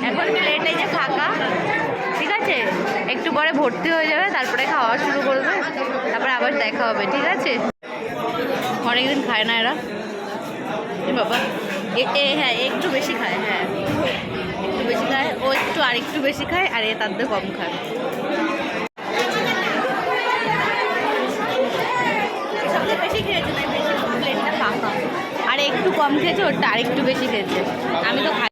এখন প্লেটে যে ফাঁকা, ঠিক আছে, একটু পরে ভর্তি হয়ে যাবে, তারপরে খাওয়া শুরু করবে, তারপরে আবার দেখা হবে, ঠিক আছে। অনেকদিন খায় না এরা বাবা, হ্যাঁ একটু বেশি খায়, হ্যাঁ একটু বেশি খায়, ও একটু আর একটু বেশি খায়, আর এ তার দিয়ে কম খায়। সবচেয়ে বেশি খেয়েছে তাই বেশি, প্লেটটা ফাঁকা, আর একটু কম খেয়েছে, ওটা আর একটু বেশি খেয়েছে, আমি তো খাই।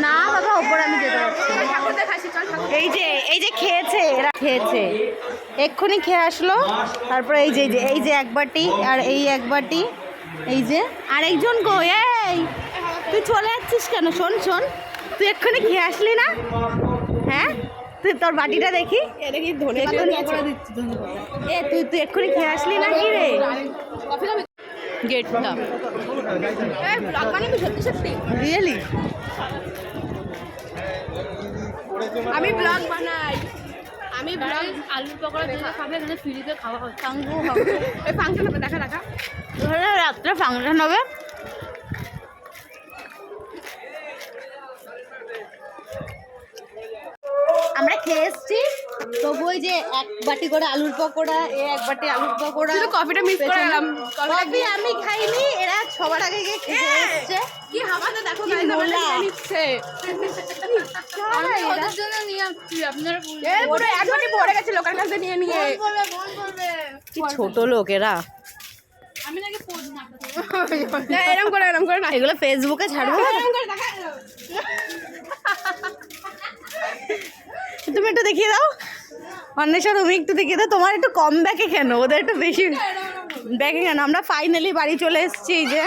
না বাবা, ওপরে আমি যেতে পারছি। এই যে খেয়েছে, এরা খেয়েছে, এক্ষুনি খেয়ে আসলো, তারপরে এই যে এক বাটি, আর এই এক বাটি, এই যে আরেকজন গো, এই তুই চলে যাচ্ছিস কেন? শোন শোন, তুই এক্ষুনি খেয়ে আসলি না? হ্যাঁ, তুই তোর বাটিটা দেখি, তুই এক্ষুনি খেয়ে আসলি না কি রে? গেটটা রিয়েলি, আমি ব্লগ বানাই, আমি ব্লগ আলুর পকোড়া যেটা খাবে এখানে ফ্রিতে খাওয়া হচ্ছে। এই ফাংশন হবে, দেখা রাত্রে ফাংশন হবে। আমরা খেয়ে এসছি, তবু ওই যে এক বাটি করে আলুর পকোড়া, এক বাটি আলুর পকোড়া, কফিটা মিস করে গেলাম। কফি আমি খাইনি, এরা সবার আগে গিয়ে খেয়ে এসছে। কি হাওয়াটা দেখো, কি নোলা। নিচ্ছে ওদের জন্য নিয়ে আসছি, আপনারা পুরো এক বাটি পড়ে গেছে লোকের কাছে নিয়ে নিয়ে। কি ছোট লোক এরা। আমি নাকি পোজ না, এরকম করে না, এগুলো ফেসবুকে ছাড়বো। তুমি একটু দেখিয়ে দাও অন্বেষা, তুমি একটু দেখিয়ে দাও, তোমার একটু কম ব্যাকে কেন, ওদের একটু বেশি ব্যাকে কেন। আমরা ফাইনালি বাড়ি চলে এসেছি, এই যে